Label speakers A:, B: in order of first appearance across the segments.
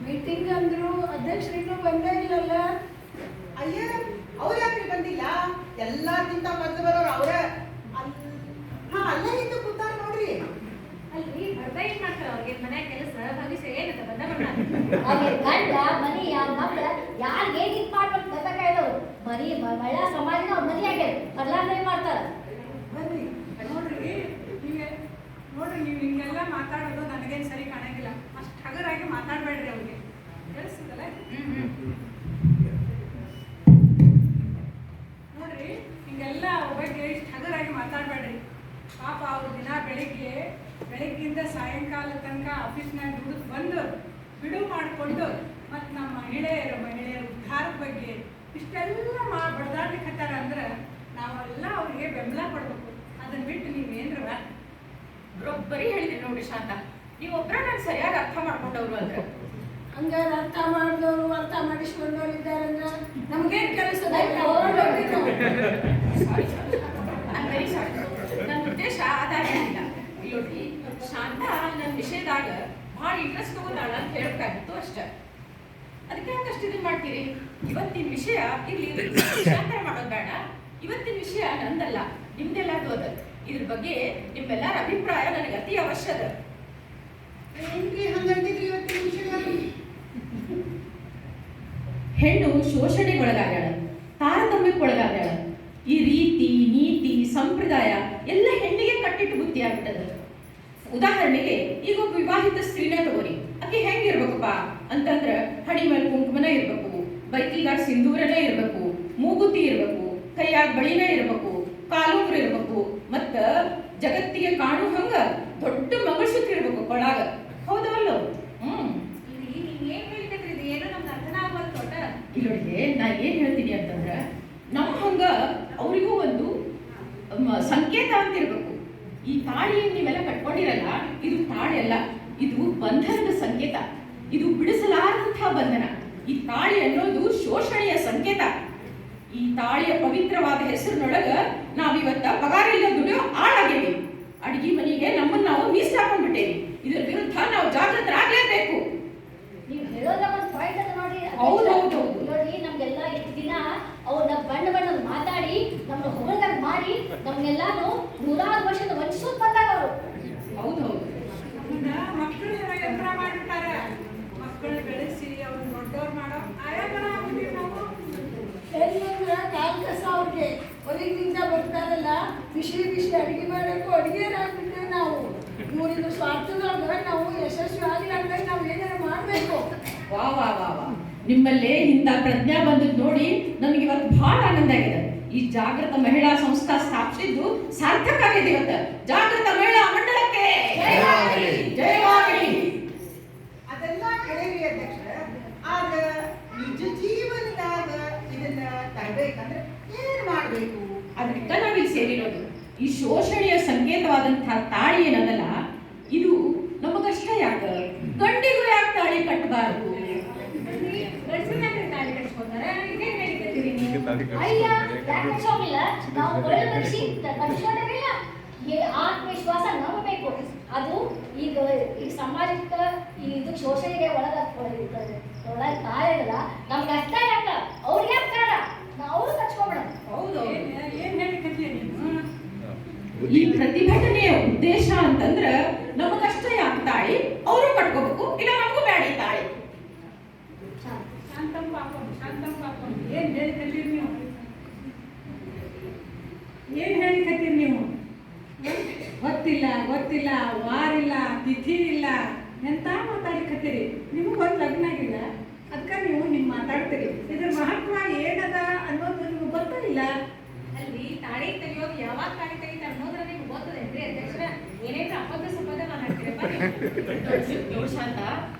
A: Meeting ಅಂದ್ರು ಅಧ್ಯಕ್ಷರಿಗೂ ಬಂದೇ ಇಲ್ಲಲ್ಲ.
B: ಅಯ್ಯ ಅವ್ರ ಯಾಕೆ ಬಂದಿಲ್ಲ? ಎಲ್ಲಾರ್ಗಿಂತ ಮೊದಲು ಬರೋರು ಅವ್ರ. ಅಲ್ಲೇ ಹಿಂದೆ ಕೂತಾರ ನೋಡ್ರಿ.
C: ಅಲ್ರಿ ಬರ್ತಾ ಏನ್ ಮಾಡ್ತಾರ ಅವ್ರಿಗೆ ಮನೆ ಕೆಲಸ ಭವಿಷ್ಯ ಏನಂತ ಬಂದ
D: ಅವ್ರಿಗೆ ಗಂಡ ಮನಿ ಮಕ್ಳ ಯಾರಿಗೆ ಇದ್ ಮಾಡ್ಬೇಕು ಗೊತ್ತಾಗಿರೋರು ಮನಿ ಮಹಿಳಾ ಸಮಾಜನ ಅವ್ರ ಮನಿ ಆಗ್ಯಾರ ಬರ್ಲಾರ್ದೇ ಮಾಡ್ತಾರ.
A: ಬನ್ನಿ ನೋಡ್ರಿ ನೋಡ್ರಿ ನೀವು ಹಿಂಗೆಲ್ಲ ಮಾತಾಡೋದು ನನಗೇನು ಸರಿ ಕಾಣಂಗಿಲ್ಲ. ಅಷ್ಟು ಹಗರಾಗಿ ಮಾತಾಡಬೇಡ್ರಿ ಅವ್ರಿಗೆ, ಕೇಳಿಸ್ತದಲ್ಲ? ನೋಡ್ರಿ ಹಿಂಗೆಲ್ಲ ಅವ್ರ ಬಗ್ಗೆ ಇಷ್ಟು ಹಗರಾಗಿ ಮಾತಾಡಬೇಡ್ರಿ. ಪಾಪ ಅವ್ರು ದಿನ ಬೆಳಿಗ್ಗಿಂದ ಸಾಯಂಕಾಲ ತನಕ ಆಫೀಸ್ನಾಗ ದುಡಿದು ಬಂದು ಬಿಡು ಮಾಡಿಕೊಂಡು ಮತ್ತು ನಮ್ಮ ಮಹಿಳೆಯರ ಉದ್ಧಾರದ ಬಗ್ಗೆ ಇಷ್ಟೆಲ್ಲ ಬಡ್ದಾಡ್ಲಿಕ್ಕತ್ತಾರ ಅಂದ್ರೆ ನಾವೆಲ್ಲ ಅವ್ರಿಗೆ ಬೆಂಬಲ ಕೊಡ್ಬೇಕು. ಅದನ್ನ ಬಿಟ್ಟು ನೀವೇನ್ರವ
C: ಬರೀ ಹೇಳಿದ್ರಿ ನೋಡಿ ಶಾಂತ, ನೀವು ಒಬ್ಬರ ನಾನು ಸರಿಯಾಗಿ ಅರ್ಥ ಮಾಡ್ಕೊಂಡವ್ರು ಅಂದ್ರೆ
A: ಹಂಗಾರೆ ಅರ್ಥ ಮಾಡಿದವರು ಅರ್ಥ ಮಾಡಿಸ್ಕೊಂಡವ್ರು ಇದ್ದಾರೆ ಅಂದ್ರೆ ನಮ್ಗೇನು ಕೆಲಸ?
C: ವೆರಿ ಸಾರಿ, ನನ್ನ ಉದ್ದೇಶ ಅದಾಗಿಲ್ಲ. ನೋಡಿ ಶಾಂತ ನನ್ನ ವಿಷಯದಾಗ ಭಾಳ ಇಂಟ್ರೆಸ್ಟ್ ತಗೋತಾಳ ಅಂತ ಹೇಳಬೇಕಾಗಿತ್ತು ಅಷ್ಟೇ. ಅದಕ್ಕೆ ಯಾಕೆ ಅಷ್ಟು ಇದನ್ನ ಮಾಡ್ತೀರಿ? ಇವತ್ತಿನ ವಿಷಯ ಇಲ್ಲಿ ಶಾಂತರ ಮಾಡೋದು ಬೇಡ. ಇವತ್ತಿನ ವಿಷಯ ನಂದಲ್ಲ, ನಿಮ್ದೆಲ್ಲದು ಅದ. ಇದ್ರ ಬಗ್ಗೆ ನಿಮ್ಮೆಲ್ಲರ ಅಭಿಪ್ರಾಯ ನನಗೆ ಅತಿ ಅವಶ್ಯದ.
B: ಹಂಗಂತಿದ್ರಿ ಇವತ್ತಿನ ವಿಷಯ?
C: ಹೆಣ್ಣು ಶೋಷಣೆಗೊಳಗಾಗ್ಯಾಳ, ತಾರತಮ್ಯಕ್ಕೊಳಗಾಗ್ಯಾಳ. ಈ ರೀತಿ ನೀತಿ ಸಂಪ್ರದಾಯ ಎಲ್ಲ ಹೆಣ್ಣಿಗೆ ಕಟ್ಟಿಟ್ಟು ಬುತ್ತಿ ಆಗ್ಬಿಟ್ಟದ. ಉದಾಹರಣೆಗೆ ಈಗ ಒಬ್ಬ ವಿವಾಹಿತ ಸ್ತ್ರೀನ ತಗೋರಿ, ಆಕೆ ಹೆಂಗಿರ್ಬೇಕಪ್ಪ ಅಂತಂದ್ರ ಹಣಿ ಮೇಲೆ ಕುಂಕುಮನ ಇರ್ಬೇಕು, ಬೈಕಿಗಾರ್ ಸಿಂಧೂರನ ಇರ್ಬೇಕು, ಮೂಗುತಿ ಇರ್ಬೇಕು, ಕೈಯಾಗ ಬಳಿನ ಇರ್ಬೇಕು, ಕಾಲುಂಗ್ರ ಇರ್ಬೇಕು, ಮತ್ತ ಜಗತ್ತಿಗೆ ಕಾಣು ಹಂಗ ದೊಡ್ಡ ಮಂಗಳ್ಸೂತ್ರ ಇರ್ಬೇಕು ಕೊಳಾಗ. ಹೌದವಲ್ಲ? ಇಲ್ಲೊಳಗೆ ನಾ ಏನ್ ಹೇಳ್ತೀನಿ ಅಂತಂದ್ರ ನಮ್ಮ ಹಂಗ ಅವರಿಗೂ ಒಂದು ಸಂಕೇತ ಅಂತ ಇರ್ಬೇಕು. ಈ ತಾಳಿಯನ್ನು ನೀವೆಲ್ಲ ಕಟ್ಕೊಂಡಿರಲ್ಲ, ಇದು ತಾಳಿ ಅಲ್ಲ, ಇದು ಬಂಧನದ ಸಂಕೇತ. ಇದು ಬಿಡಿಸಲಾರದಂತಹ ಬಂಧನ. ಈ ತಾಳಿ ಅನ್ನೋದು ಶೋಷಣೆಯ ಸಂಕೇತ. ಈ ತಾಳಿಯ ಪವಿತ್ರವಾದ ಹೆಸರಿನೊಳಗ ನಾವಿವತ್ತ ಪಗಾರಿಲ್ಲ ದುಡಿಯೋ ಆಳಾಗೇವಿ. ಅಡಿಗೆ ಮನೆಗೆ ನಮ್ಮನ್ನ ನಾವು ಮೀಸಲಾಕೊಂಡ್ಬಿಟ್ಟೇವಿ. ಇದರ ವಿರುದ್ಧ ನಾವು ಜಾಗೃತರಾಗಲೇಬೇಕು.
D: ನೀವು ಹೇಳೋದ ಒಂದು ಪಾಯಿಂಟ್ ಅದ ನೋಡಿ.
C: ಹೌದೌದು
D: ನೋಡಿ, ನಮ್ಗೆಲ್ಲ ಇಷ್ಟು ದಿನ ಅವ್ರನ್ನ ಬಣ್ಣದ ಮಾತಾಡಿ ನಮ್ಮನ್ನ ಹೊರದಾಗ ಮಾಡಿ ನಮ್ಗೆಲ್ಲಾನು 100 ವರ್ಷದ ವಂಚಿಸೋದು ಬಂದಾಗ ಅವರು.
C: ಹೌದೌದು,
A: ಮಕ್ಕಳು ಯಂತ್ರ ಮಾಡಿರ್ತಾರೆ. ಮಕ್ಕಳು ಬೆಳೆಸಿ ಅವ್ರನ್ನ ದೊಡ್ಡವ್ರು ಮಾಡೋ ಆಯಾಮನ ಆಗ್ಬಿಟ್ಟಿವಿ ನಾವು. ಏನಂದ್ರೆ ಕಾಲ್ ಕಸ ಅವ್ರಿಗೆ ಹೊರಗಿನಿಂದ ಬರ್ತಾರಲ್ಲ, ಬಿಸಿ ಅಡಿಗೆ ಮಾಡಬೇಕು, ಅಡಿಗೆರಾಗ್ಬಿಟ್ಟೇವೆ ನಾವು. ಇವರಿಂದ ಸ್ವಾರ್ಥದೊಳಗೆ ನಾವು ಯಶಸ್ವಿ ಆಗ್ಲಾರ್ದಾಗ ನಾವು ಏನಾರ ಮಾಡಬೇಕು.
C: ವಾ ವಾ ವಾ ವಾ, ನಿಮ್ಮಲ್ಲೇ ಇಂಥ ಪ್ರಜ್ಞಾ ಬಂದದ್ದು ನೋಡಿ ನಮಗೆ ಇವತ್ತು ಬಹಳ ಆನಂದ ಆಗಿದೆ. ಈ ಜಾಗೃತ ಮಹಿಳಾ ಸಂಸ್ಥಾ ಸ್ಥಾಪಿಸಿದ್ದು ಸಾರ್ಥಕ ಆಗಿದೆ. ಇವತ್ತು ಜಾಗೃತ ಮಹಿಳಾ ಮಂಡಳಕ್ಕೆ ಜಯವಾಗಲಿ.
B: ಅದೆಲ್ಲ ಕರೆವಿ ಅಧ್ಯಕ್ಷ. ಆಗ ನಿಜ ಜೀವನದಾಗ ಇದನ್ನ ತರಬೇಕಂದ್ರೆ ಏನ್ ಮಾಡ್ಬೇಕು?
C: ಅದಕ್ಕೆ ನಾವಿಲ್ಲಿ ಸೇರಿರೋದು. ಈ ಶೋಷಣೆಯ ಸಂಕೇತವಾದಂತಹ ತಾಳಿ ಏನದಲ್ಲ, ಇದು ನಮಗಷ್ಟೇ ಯಾಕ, ಗಂಡಿಗೂ ಯಾಕೆ ತಾಳಿ ಕಟ್ಟಬಾರದು? ತಾಳಿ ಕಟ್ಸ್ಕೊತಾರೆ. ಇದೇನ್ ಹೇಳಿದ್ದೀರಿ ನೀವು?
D: ಅಯ್ಯ, ಯಾಕೆ ಕಟ್ಸೋಗಿಲ್ಲ? ನಾವು ಕಟ್ಸ್ಕೊಂಡೇವಿಲ್ಲ. ಆತ್ಮವಿಶ್ವಾಸ ನಂಬಬೇಕು. ಅದು ಈಗ ಸಮಾಜಕ್ಕೆ ಇದು ಶೋಷಣೆಗೆ ಒಳಗ ತಾಯಿರಲ್ಲ, ನಮ್ಗೆ ಅಷ್ಟ ಯಾಕ ಅವ್ರಿಗೆ ಯಾಕ ಅವರು ಕಚ್ಕೊಬೇಡ.
C: ಹೌದು,
A: ಏನ್ ಹೇಳಿಕತ್ತೀಯ ನೀನು?
C: ಈ ಪ್ರತಿಭಟನೆಯ ಉದ್ದೇಶ ಅಂತಂದ್ರ ನಮಗಷ್ಟೇ ಯಾಕೆ ತಾಳಿ, ಅವರು ಕಟ್ಕೋಬೇಕು, ಇಲ್ಲ ನಮಗೂ ಬೇಡ ಈ ತಾಳಿ.
A: ಶಾಂತಂ ಪಾಪಂ ಏನ್ ಹೇಳಿಕತ್ತೀರಿ ನೀವು? ಏನ್ ಹೇಳಿಕತ್ತೀರಿ ನೀವು? ಗೊತ್ತಿಲ್ಲ, ವಾರಿಲ್ಲ, ತಿಥಿ ಇಲ್ಲ, ಎಂತ ಮಾತಾಡಿಕತ್ತೀರಿ? ನಿಮಗೊಂದು ಲಗ್ನ ಆಗಿಲ್ಲ, ಅದಕ್ಕೆ ನೀವು ಹಿಂಗೆ ಮಾತಾಡ್ತೀರಿ. ಇದ್ರ ಮಹತ್ವ ಏನದ ಅನ್ನೋದು ನಿಮ್ಗೆ ಗೊತ್ತಿಲ್ಲ.
C: ಅಲ್ಲಿ ತಾಳಿ ತೆಗಿಯೋದು ಯಾವಾಗ ತಾಳಿ ತೆಗಿತ ಅನ್ನೋದ್ರ ನಿಮ್ಗೆ ಗೊತ್ತದೇನ್ರಿ ಅಧ್ಯಕ್ಷರ? ಏನೇನು ಅಪದ ಸಪದ ಮಾತಾಡ್ತೀರಪ್ಪ ನೀವು? ಶಾಂತ,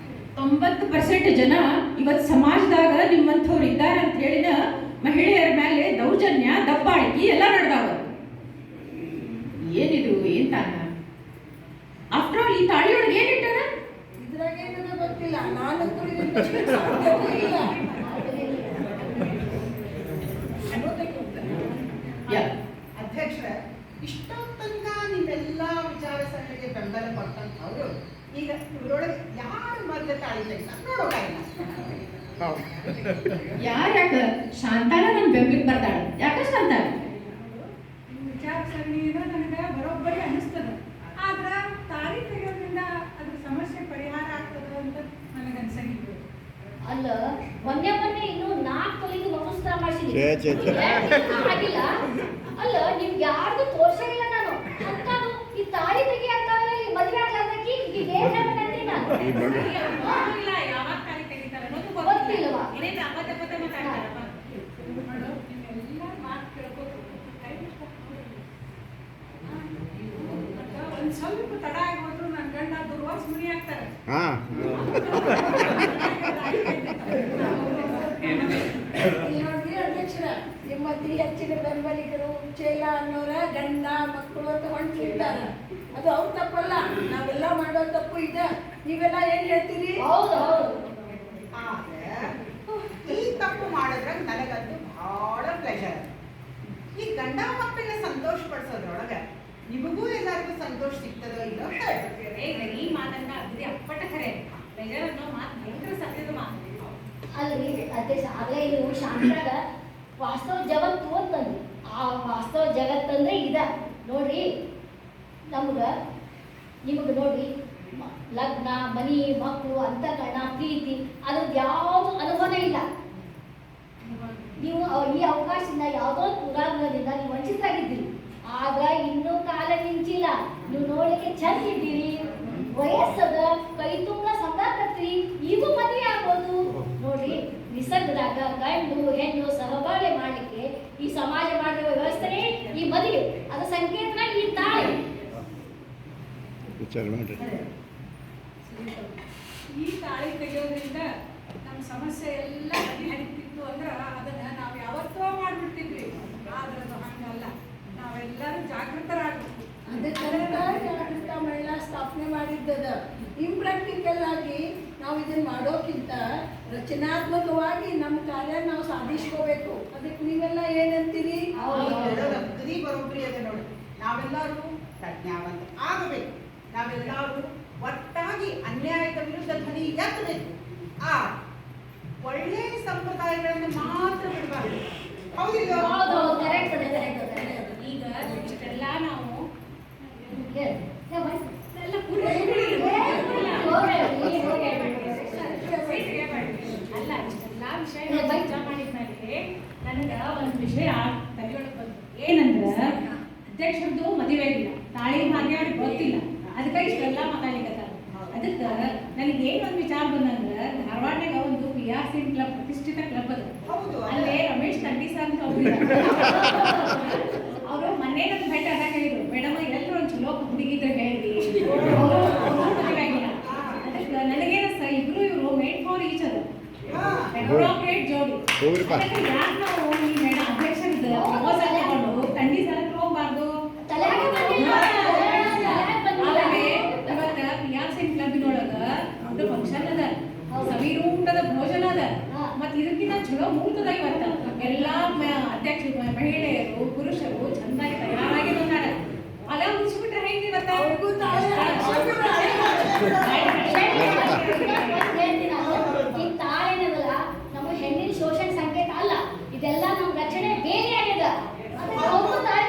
C: 90% ಜನ ಇವತ್ತು ಸಮಾಜದಾಗ ನಿಮ್ಮಂಥವ್ರು ಇದ್ದಾರೆ ಅಂತ ಹೇಳಿದ ಮಹಿಳೆಯರ ಮೇಲೆ ದೌರ್ಜನ್ಯ, ದಬ್ಬಾಳಿಕೆ ಎಲ್ಲ ನಡೆದಾವ. ಏನಿದು ಏನ್ ತಾನ? ಆಫ್ಟರ್ ಆಲ್ ಈ ತಾಳಿಯೊಳಗೆ ಏನಿಟ್ಟಾರ?
A: ಇದ್ರಾಗ ಏನದ ಗೊತ್ತಿಲ್ಲ. ನಾನಂತೂ
B: ಅಧ್ಯಕ್ಷರ, ಇಷ್ಟೊತ್ತನಕ ನಿಮ್ಮೆಲ್ಲ ವಿಚಾರ ಸರಣಿಗೆ ಬೆಂಬಲ ಕೊಟ್ಟಂತವ್ರು ಈಗ ಇವ್ರೊಳಗೆ ಯಾರು ಮೊದಲು ತಾಳಿ ತೆಗಿಲ್ಲ ನೋಡೋಕ್ಕಾಗಿಲ್ಲ.
C: ಯಾಕ ಶಾಂತಾನ ನನ್ ಬೆಂಬಲಿಗೆ ಬರ್ತಾಳೆ. ಯಾಕ ಶಾಂತ?
A: ಈ ವಿಚಾರ ಸರಣಿನ ನನಗೆ ಬರೋಬ್ಬರಿ ಅನಿಸ್ತದ. ಆದ್ರೆ ತಾಳಿ ತೆಗೆಯೋದ್ರಿಂದ ಅದ್ರ ಸಮಸ್ಯೆ ಪರಿಹಾರ ಆಗ್ತದ ಅಂತ ನನಗನ್ಸಂಗಿಲ್ಲ.
D: ಅಲ್ಲ ಮೊನ್ನೆ ಇನ್ನೂ 4 ತೊಲೆಗೆ ನಮಸ್ಕಾರ ಮಾಡಿಸಿದ್ವಿ
E: ಛೇ, ಛೇ, ಛೇ.
D: ಆಗಿಲ್ಲ. ಅಲ್ಲ ನಿಮ್ಗೆ ಯಾರ್ದು ತೋರ್ಸಂಗಿಲ್ಲ ನಾನು ಅಂತದು ಈ ತಾಳಿ ತೆಗಿ ಅಂತ ಮದುವೆ ಆಗ್ಲಾರ್ದಕ್ಕೆ ಈಗ ಏನ್ ಹೇಳ್ಬೇಕಂತೀನಿ ನಾನು
A: ಇಲ್ಲ, ಯಾವಾಗ ತಾಳಿ ತೆಗಿತಾರೆ ಅನ್ನೋದು
D: ಗೊತ್ತಿಲ್ವಾ?
A: ಏನೇನು ಅಬದ್ಧ ಮಾತಾಡ್ತಾರಪ್ಪ. ನೋಡು, ನೀವೆಲ್ಲ ಮಾತು ಕೇಳ್ಬೋದು, ಕೈ ಒಂದು ಸ್ವಲ್ಪ ತಡ ಆಗಿ ಹೋದ್ರು ನನ್ನ ಗಂಡ ದುರ್ವಾಸ ಮುನಿ ಆಗ್ತಾರೆ.
E: ಹಾಂ
F: ನೋಡಿ ಅಧ್ಯಕ್ಷರ, ನಿಮ್ಮ ಅತಿ ಹೆಚ್ಚಿನ ಬೆಂಬಲಿಗರು ಚೇಲ ಅನ್ನೋರ ಗಂಡ ಮಕ್ಕಳು ಅಂತ ಹೊಂಟಿರ್ತಾರೆ. ಅದು ಅವ್ರ ತಪ್ಪಲ್ಲ, ನಾವೆಲ್ಲ ಮಾಡೋ ತಪ್ಪು ಇದೆ. ನೀವೆಲ್ಲ ಏನ್ ಹೇಳ್ತೀರಿ?
D: ಹೌದು ಹೌದು
B: ಆದ್ರೆ ಈ ತಪ್ಪು ಮಾಡಿದ್ರೆ ನನಗಂತೂ ಬಹಳ ಪ್ಲೆಷರ್. ಈ ಗಂಡ ಮಕ್ಕಳನ್ನ ಸಂತೋಷ ಪಡಿಸೋದ್ರೊಳಗೆ ನಿಮಗೂ ಎಲ್ಲರಿಗೂ ಸಂತೋಷ ಸಿಗ್ತದೋ ಇಲ್ಲೋ ಹೇಳ್ಬೇಕು.
A: ಈ ಮಾತನ್ನ ಅಗದಿ ಅಪ್ಪಟ ಖರೆ. ಬೇಜಾರ್ ಅನ್ನೋ ಮಾತು ಭಯಂಕರ ಸತ್ಯದ ಮಾತು.
D: ಅಲ್ರಿ ಅಧ್ಯಕ್ಷ, ಆಗ್ಲೇ ನೀವು ಶಾಂತಾಗ ವಾಸ್ತವ ಜಗತ್ತು ಅಂತಂದ್ರಿ. ಆ ವಾಸ್ತವ ಜಗತ್ತಂದ್ರೆ ಇದ ನೋಡ್ರಿ. ನಿಮಗೆ ನೋಡ್ರಿ ಲಗ್ನ, ಮನಿ, ಮಕ್ಕಳು, ಅಂತಃಕರಣ, ಪ್ರೀತಿ ಅದ್ರದ್ದು ಯಾವುದು ಅನುಭವ ಇಲ್ಲ. ನೀವು ಈ ಅವಕಾಶದಿಂದ ಯಾವುದೋ ಪುರಾಣದಿಂದ ನೀವು ವಂಚಿತರಾಗಿದ್ದೀರಿ. ಆಗ ಇನ್ನೂ ಕಾಲ ಮಿಂಚಿಲ್ಲ. ನೀವು ನೋಡಲಿಕ್ಕೆ ಚಂದ ಇದ್ದೀರಿ, ವಯಸ್ಸದ, ಕೈ ತುಂಬ ಸಂಗಾಕತ್ರಿ, ಈಗೂ ಮದುವೆ ಆಗ್ಬೋದು. ನೋಡ್ರಿ, ನಿಸರ್ಗದಾಗ ಗಂಡು ಹೆಣ್ಣು ಸಹಬಾಳ್ವೆ ಮಾಡ್ಲಿಕ್ಕೆ ಈ ಸಮಾಜ ಮಾಡಿರುವ ವ್ಯವಸ್ಥೆನೇ ಈ ಮದುವೆ. ಅದ ಸಂಕೇತನ ಈ ತಾಳಿ.
E: ವಿಚಾರ ಮಾಡ್ರಿ.
A: ಈ ತಾಳಿ ತೆಗೆಯೋದ್ರಿಂದ ನಮ್ಮ ಸಮಸ್ಯೆ ಎಲ್ಲ ಬಗೆಹರಿತಿತ್ತು ಅಂದ್ರೆ ಅದನ್ನ ನಾವು ಯಾವತ್ತೋ ಮಾಡ್ಬಿಡ್ತಿದ್ವಿ. ಆದ್ರೆ ಅದು ಹಂಗಲ್ಲ. ನಾವೆಲ್ಲರೂ ಜಾಗೃತರಾಗಬೇಕು.
F: ಅದಕ್ಕೆ ಮಹಿಳಾ ಸ್ಥಾಪನೆ ಮಾಡಿದ್ದದ. ಇಂಪ್ರಾಕ್ಟಿಕಲ್ ಆಗಿ ನಾವು ಇದನ್ನ ಮಾಡೋಕ್ಕಿಂತ ರಚನಾತ್ಮಕವಾಗಿ ನಮ್ಮ ಕಾರ್ಯ ನಾವು ಸಾಧಿಸ್ಕೋಬೇಕು. ಅದಕ್ಕೆ ನೀವೆಲ್ಲ ಏನಂತೀರಿ?
B: ಅಗದಿ ಬರೋಬ್ಬರಿ ಅದ ನೋಡಿ. ನಾವೆಲ್ಲರೂ ಪ್ರಜ್ಞಾವಂತ ಆಗಬೇಕು. ನಾವೆಲ್ಲರೂ ಒಟ್ಟಾಗಿ ಅನ್ಯಾಯದ ವಿರುದ್ಧ ಧ್ವನಿ ಎತ್ತಬೇಕು. ಆ ಒಳ್ಳೆ ಸಂಪ್ರದಾಯಗಳನ್ನು ಮಾತ್ರ ಬಿಡಬಾರ್ದು. ಹೌದಿಲ್ಲ?
D: ಹೌದು ಹೌದು, ಕರೆಕ್ಟ್ ಅದ, ಕರೆಕ್ಟ್ ಅದ.
A: ಈಗ ಇಷ್ಟೆಲ್ಲ ನಾವು
D: ಹೇಳಿ.
A: ಎಲ್ಲ ಪೂರ್ವ ಅಲ್ಲ, ಇಷ್ಟೆಲ್ಲ ವಿಷಯ ಚರ್ಚೆ ಮಾಡಿದ್ಮೇಲೆ ನನಗೆ ಒಂದು ವಿಷಯ ತಲೆಯೊಳಗೆ ಬಂತು.
C: ಏನಂದ್ರ ಅಧ್ಯಕ್ಷರದ್ದು ಮದುವೆ ಆಗಿಲ್ಲ, ತಾಳಿ ಭಾಗ್ಯ ಅವ್ರಿಗೆ ಗೊತ್ತಿಲ್ಲ, ಅದಕ್ಕೆ ಇಷ್ಟೆಲ್ಲ ಮಾತಾಡ್ಲಿಕತ್ತಾರ. ಅದಕ್ಕೆ ನನಗೆ ಏನೊಂದು ವಿಚಾರ ಬಂದಂದ್ರ, ಧಾರವಾಡನಾಗ ಒಂದು PRC ಕ್ಲಬ್, ಪ್ರತಿಷ್ಠಿತ ಕ್ಲಬ್ ಅದ.
B: ಹೌದು.
C: ಅಲ್ಲೇ ರಮೇಶ್ ತಂಡಿಸ ಅಂತ ಅವರು ಮೊನ್ನೆ ನನ್ನ ಭೇಟಿ ಆದಾಗ ಹೇಳಿದ್ರು, ಮೇಡಮ್ ಎಲ್ಲರೂ ಒಂದು ಚಲೋ ಹುಡುಗಿದ್ರೆ ಹೇಳ್ರಿ, ಅದಕ್ಕೆ ನನಗೇನಸ್ತ ಇಬ್ರು ಮೇಡ್ ಫಾರ್ ಈಚ್ ಅದ, ಅಪ್ರೋಪ್ರಿಯೇಟ್ ಜೋಡಿ.
E: ಹೋಗ್ರಿಪ್ಪ.
C: ಅದಕ್ಕೆ ಯಾಕೆ ನಾವು ಈ ಮೇಡಮ್ ಅಧ್ಯಕ್ಷರದ್ದು ಪ್ರಪೋಸಲ್ ತಗೊಂಡು ತಂಡಿ ಸಲಕ್ಕೆ ಹೋಗ್ಬಾರ್ದು?
D: ತಲೆಗೆ ಬಂದಿಲ್ಲ, ತಲೆಗೆ ಬಂದಿಲ್ಲ.
C: ಆಮೇಲೆ ಇವತ್ತ PRC ಕ್ಲಬ್ನೊಳಗ ಒಂದು ಫಂಕ್ಷನ್ ಅದ, ಸವಿರೂಟದ ಭೋಜನ ಅದ, ಮತ್ ಇದಕ್ಕಿಂತ ಚಲೋ ಮುಹೂರ್ತದ ಇವತ್ತ. ಎಲ್ಲಾ ಅಧ್ಯಕ್ಷರು, ಮಹಿಳೆಯರು, ಪುರುಷರು ಚಂದಾಗಿ ತಯಾರಾಗಿ ಬಂದಾರ. ಅದ ಮುಗಿಸ್ಬಿಟ್ರೆ ಹೆಂಗ್ ಇವತ್ತ?
D: ಈ ತಾಳಿನದಲ್ಲ ನಮ್ಮ ಹೆಣ್ಣಿನ ಶೋಷಣೆ ಸಂಕೇತ ಅಲ್ಲ. ಇದೆಲ್ಲ ನಮ್ಮ ರಚನೆ ಬೇರೆ ಆಗ್ಯದ. ತಾಳಿ